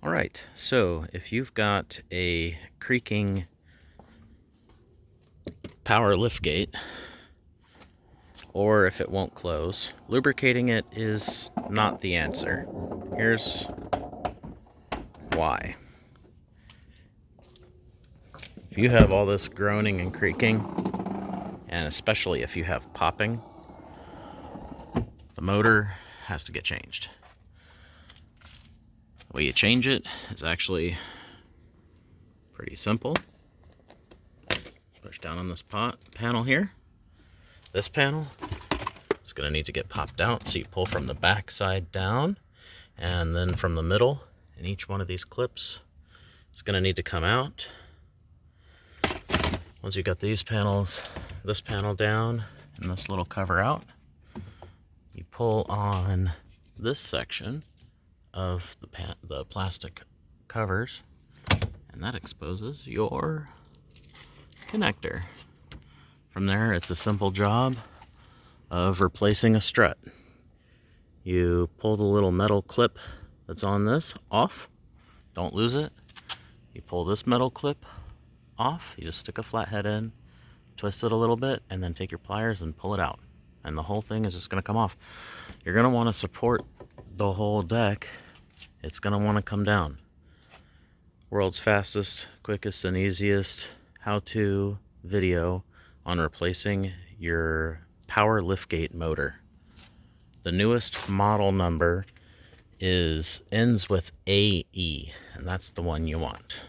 Alright, so if you've got a creaking power liftgate, or if it won't close, lubricating it is not the answer. Here's why. If you have all this groaning and creaking, and especially if you have popping, the motor has to get changed. The way you change it is actually pretty simple. Push down on this panel here. This panel is going to need to get popped out, so you pull from the back side down, and then from the middle, and each one of these clips is going to need to come out. Once you got these panels, this panel down, and this little cover out, you pull on this section of the plastic covers, and that exposes your connector. From there, it's a simple job of replacing a strut. You pull the little metal clip that's on this off, don't lose it. You pull this metal clip off, you just stick a flathead in, twist it a little bit, and then take your pliers and pull it out. And the whole thing is just going to come off. You're going to want to support the whole deck. It's going to want to come down. World's fastest, quickest, and easiest how-to video on replacing your power liftgate motor. The newest model number ends with AE, and that's the one you want.